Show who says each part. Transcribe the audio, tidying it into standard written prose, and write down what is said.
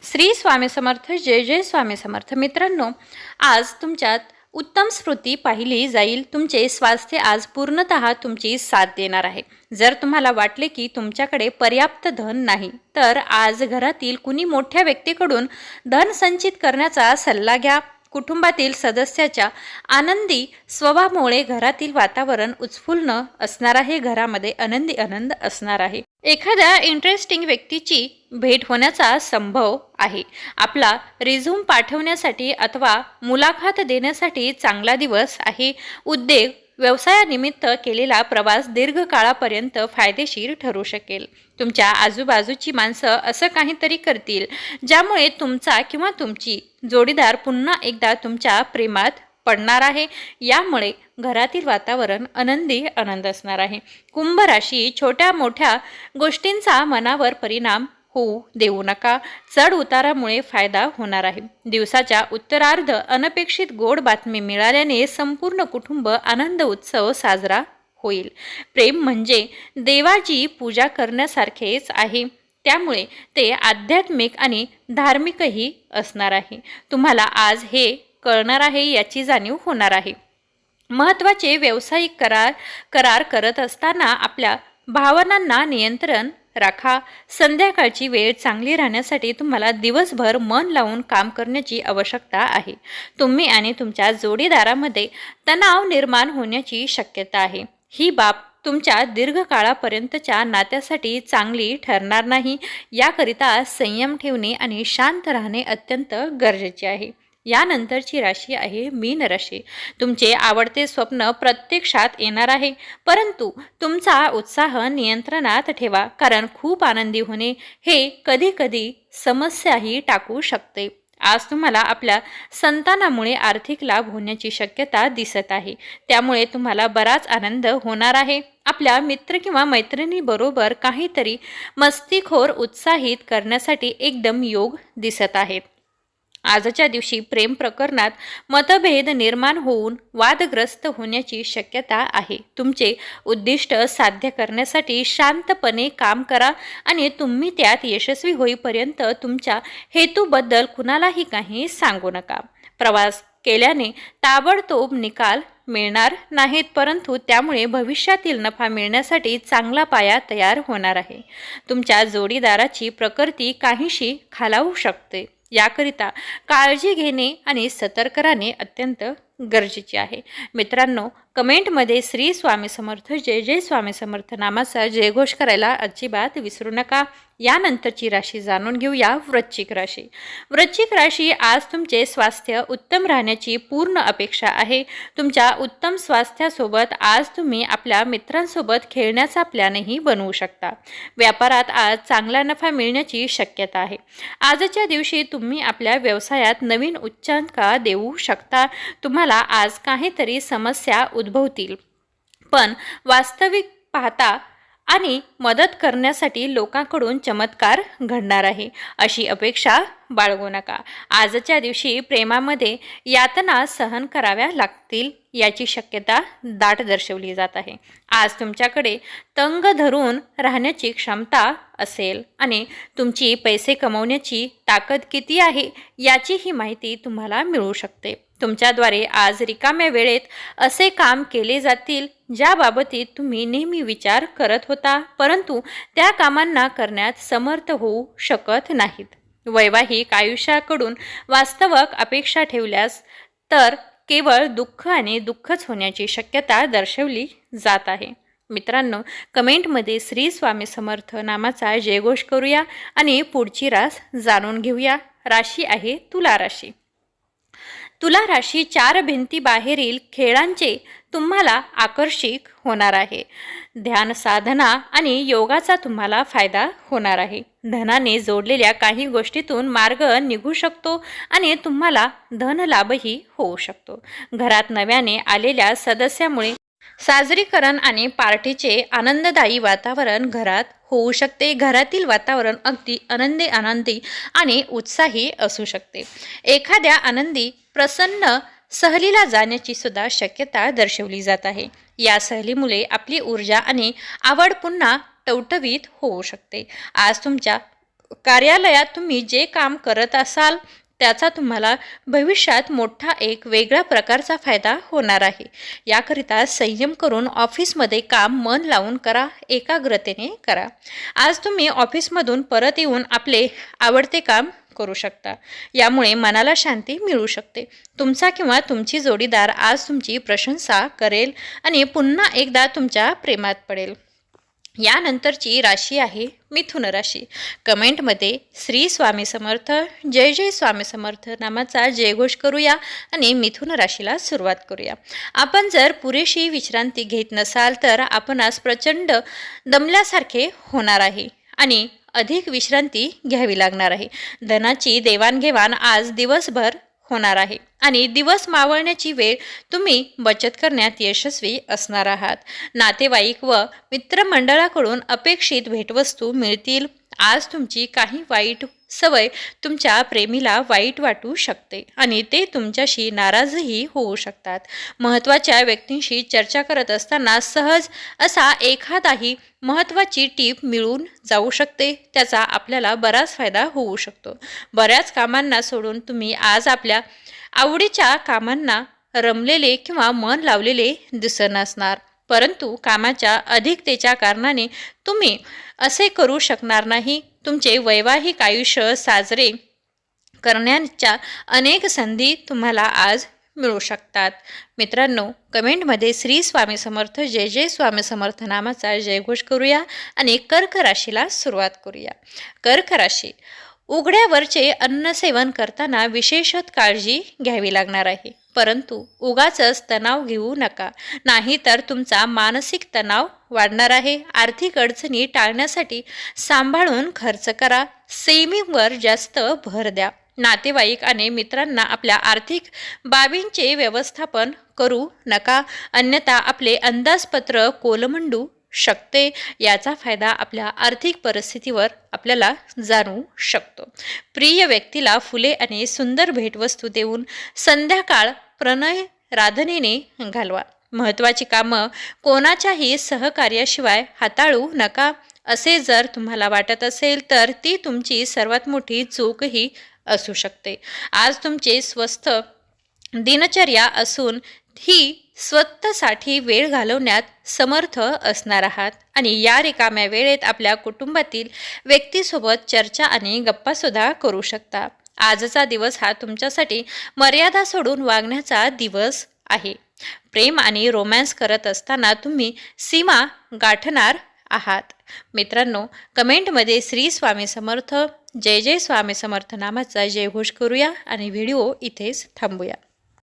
Speaker 1: श्री स्वामी समर्थ. जय जय स्वामी समर्थ. मित्रांनो, आज तुमच्यात उत्तम स्मृती पाहिली जाईल. तुमचे स्वास्थ्य आज पूर्णतः तुमची साथ देणार आहे. जर तुम्हाला वाटले की तुमच्याकडे पर्याप्त धन नाही, तर आज घरातील कुणी मोठ्या व्यक्तीकडून धन संचित करण्याचा सल्ला घ्या. कुटुंबातील सदस्याच्या आनंदी स्वभावामुळे घरातील वातावरण उत्फुल्ल असणार आहे. घरामध्ये आनंदी आनंद असणार आहे. एखाद्या इंटरेस्टिंग व्यक्तीची भेट होण्याचा संभव आहे. आपला रिझ्यूम पाठवण्यासाठी अथवा मुलाखत देण्यासाठी चांगला दिवस आहे. उद्योग व्यवसायानिमित्त केलेला प्रवास दीर्घकाळापर्यंत फायदेशीर ठरू शकेल. तुमच्या आजूबाजूची माणसं असं काहीतरी करतील ज्यामुळे तुमचा किंवा तुमची जोडीदार पुन्हा एकदा तुमच्या प्रेमात पडणार आहे. यामुळे घरातील वातावरण आनंदी आनंद असणार आहे. कुंभ राशी, छोट्या मोठ्या गोष्टींचा मनावर परिणाम होऊ देऊ नका. चढ उतारामुळे फायदा होणार आहे. दिवसाच्या उत्तरार्ध अनपेक्षित गोड बातमी मिळाल्याने संपूर्ण कुटुंब आनंद उत्सव साजरा होईल. प्रेम म्हणजे देवाची पूजा करण्यासारखेच आहे, त्यामुळे ते आध्यात्मिक आणि धार्मिकही असणार आहे. तुम्हाला आज हे कळणार आहे, याची जाणीव होणार आहे. महत्त्वाचे व्यावसायिक करार करत असताना आपल्या भावनांना नियंत्रण राखा. संध्याकाळची वेळ चांगली राहण्यासाठी तुम्हाला दिवसभर मन लावून काम करण्याची आवश्यकता आहे. तुम्ही आणि तुमच्या जोडीदारामध्ये तणाव निर्माण होण्याची शक्यता आहे. ही बाब तुमच्या दीर्घकाळापर्यंतच्या नात्यासाठी चांगली ठरणार नाही. याकरिता संयम ठेवणे आणि शांत राहणे अत्यंत गरजेचे आहे. यानंतरची राशी आहे मीन राशी. तुमचे आवडते स्वप्न प्रत्यक्षात येणार आहे, परंतु तुमचा उत्साह नियंत्रणात ठेवा, कारण खूप आनंदी होणे हे कधी कधी समस्याही टाकू शकते. आज तुम्हाला आपल्या संतानामुळे आर्थिक लाभ होण्याची शक्यता दिसत आहे, त्यामुळे तुम्हाला बराच आनंद होणार आहे. आपल्या मित्र किंवा मैत्रिणीबरोबर काहीतरी मस्तीखोर उत्साहित करण्यासाठी एकदम योग दिसत आहेत. आजच्या दिवशी प्रेम प्रकरणात मतभेद निर्माण होऊन वादग्रस्त होण्याची शक्यता आहे. तुमचे उद्दिष्ट साध्य करण्यासाठी शांतपणे काम करा आणि तुम्ही त्यात यशस्वी होईपर्यंत तुमच्या हेतूबद्दल कुणालाही काही सांगू नका. प्रवास केल्याने ताबडतोब निकाल मिळणार नाहीत, परंतु त्यामुळे भविष्यातील नफा मिळण्यासाठी चांगला पाया तयार होणार आहे. तुमच्या जोडीदाराची प्रकृती काहीशी खालावू शकते. याकरिता काळजी घेणे आणि सतर्क राहणे अत्यंत गरजेचे आहे. मित्रांनो, कमेंटमध्ये श्री स्वामी समर्थ, जय जय स्वामी समर्थ नामाचा जयघोष करायला अजिबात विसरू नका. यानंतरची राशी जाणून घेऊया. वृश्चिक राशी. वृश्चिक राशी, आज तुमचे स्वास्थ्य उत्तम राहण्याची पूर्ण अपेक्षा आहे. तुमच्या उत्तम स्वास्थ्यासोबत आज तुम्ही आपल्या मित्रांसोबत खेळण्याचा प्लॅनही बनवू शकता. व्यापारात आज चांगला नफा मिळण्याची शक्यता आहे. आजच्या दिवशी तुम्ही आपल्या व्यवसायात नवीन उच्चांक देऊ शकता. तुम्हाला आज काहीतरी समस्या उद्भवतील, पण वास्तविक पाहता आणि मदत करण्यासाठी लोकांकडून चमत्कार घडणार आहे, अशी अपेक्षा बाळगू नका. आजच्या दिवशी प्रेमामध्ये यातना सहन कराव्या लागतील, याची शक्यता दाट दर्शवली जात आहे. आज तुमच्याकडे तंग धरून राहण्याची क्षमता असेल आणि तुमची पैसे कमवण्याची ताकद किती आहे याची ही माहिती तुम्हाला मिळू शकते. तुमच्याद्वारे आज रिकाम्या वेळेत असे काम केले जातील ज्या बाबतीत तुम्ही नेहमी विचार करत होता, परंतु त्या कामांना करण्यात समर्थ होऊ शकत नाहीत. वैवाहिक आयुष्याकडून वास्तविक अपेक्षा ठेवल्यास तर केवळ दुःख आणि दुःखच होण्याची शक्यता दर्शवली जात आहे. मित्रांनो, कमेंटमध्ये श्री स्वामी समर्थ नामाचा जयघोष करूया आणि पुढची रास जाणून घेऊया. राशी आहे तुला राशी. तुला राशी, चार भिंतीबाहेरील खेळांचे तुम्हाला आकर्षित होणार आहे. ध्यान साधना आणि योगाचा तुम्हाला फायदा होणार आहे. धनाने जोडलेल्या काही गोष्टीतून मार्ग निघू शकतो आणि तुम्हाला धनलाभही होऊ शकतो. घरात नव्याने आलेल्या सदस्यामुळे साजरीकरण आणि पार्टीचे आनंददायी वातावरण घरात होऊ शकते. घरातील वातावरण अगदी आनंदी आणि उत्साही असू शकते. एखाद्या आनंदी प्रसन्न सहलीला जाण्याची सुद्धा शक्यता दर्शवली जात आहे. या सहलीमुळे आपली ऊर्जा आणि आवड पुन्हा टवटवीत होऊ शकते. आज तुमच्या कार्यालयात तुम्ही जे काम करत असाल त्याचा तुम्हाला भविष्यात मोठा एक वेगळ्या प्रकारचा फायदा होणार आहे. याकरिता संयम करून ऑफिसमध्ये काम मन लावून करा, एकाग्रतेने करा. आज तुम्ही ऑफिसमधून परत येऊन आपले आवडते काम करू शकता. यामुळे मनाला शांती मिळू शकते. तुमचा किंवा तुमची जोडीदार आज तुमची प्रशंसा करेल आणि पुन्हा एकदा तुमच्या प्रेमात पडेल. यानंतरची राशी आहे मिथुन राशी. कमेंटमध्ये श्री स्वामी समर्थ, जय जय स्वामी समर्थ नामाचा जयघोष करूया आणि मिथुन राशीला सुरुवात करूया. आपण जर पुरेशी विश्रांती घेत नसाल तर आपण आज प्रचंड दमल्यासारखे होणार आहे आणि अधिक विश्रांती घ्यावी लागणार आहे. धनाची देवाणघेवाण आज दिवसभर होणार आहे आणि दिवस मावळण्याची वेळ तुम्ही बचत करण्यात यशस्वी असणार आहात. नातेवाईक व मित्रमंडळाकडून अपेक्षित भेटवस्तू मिळतील. आज तुमची काही वाईट सवय तुमच्या प्रेमीला वाईट वाटू शकते आणि ते तुमच्याशी नाराजही होऊ शकतात. महत्त्वाच्या व्यक्तींशी चर्चा करत असताना सहज असा एखादाही महत्त्वाची टीप मिळून जाऊ शकते. त्याचा आपल्याला बराच फायदा होऊ शकतो. बऱ्याच कामांना सोडून तुम्ही आज आपल्या आवडीच्या कामांना रमलेले किंवा मन लावलेले दिसत नसणार. परंतु कामाच्या अधिकतेच्या कारणाने तुम्ही असे करू शकणार नाही. तुमचे वैवाहिक आयुष्य साजरे करण्याच्या अनेक संधी तुम्हाला आज मिळू शकतात. मित्रांनो, कमेंटमध्ये श्री स्वामी समर्थ, जय जय स्वामी समर्थ नामाचा जयघोष करूया आणि कर्क राशीला सुरुवात करूया. कर्क राशी, उघड्यावरचे अन्न सेवन करताना विशेषत काळजी घ्यावी लागणार आहे. परंतु उगाचच तणाव घेऊ नका, नाहीतर तुमचा मानसिक तणाव वाढणार आहे. आर्थिक अडचणी टाळण्यासाठी सांभाळून खर्च करा. सेविंगवर जास्त भर द्या. नातेवाईक आणि मित्रांना आपल्या आर्थिक बाबींचे व्यवस्थापन करू नका, अन्यथा आपले अंदाजपत्र कोलमंडू शकते. याचा फायदा आपल्या आर्थिक परिस्थितीवर आपल्याला जाणवू शकतो. प्रिय व्यक्तीला फुले आणि सुंदर भेटवस्तू देऊन संध्याकाळ प्रणय राधनेने घालवा. महत्त्वाची कामं कोणाच्याही सहकार्याशिवाय हाताळू नका. असे जर तुम्हाला वाटत असेल तर ती तुमची सर्वात मोठी चूकही असू शकते. आज तुमचे स्वस्थ दिनचर्या असून ही स्वतःसाठी वेळ घालवण्यात समर्थ असणार आहात आणि या रिकाम्या वेळेत आपल्या कुटुंबातील व्यक्तीसोबत चर्चा आणि गप्पासुद्धा करू शकता. आजचा दिवस हा तुमच्यासाठी मर्यादा सोडून वागण्याचा दिवस आहे. प्रेम आणि रोमॅन्स करत असताना तुम्ही सीमा गाठणार आहात. मित्रांनो, कमेंटमध्ये श्री स्वामी समर्थ, जय जय स्वामी समर्थ नामाचा जयघोष करूया आणि व्हिडिओ इथेच थांबूया.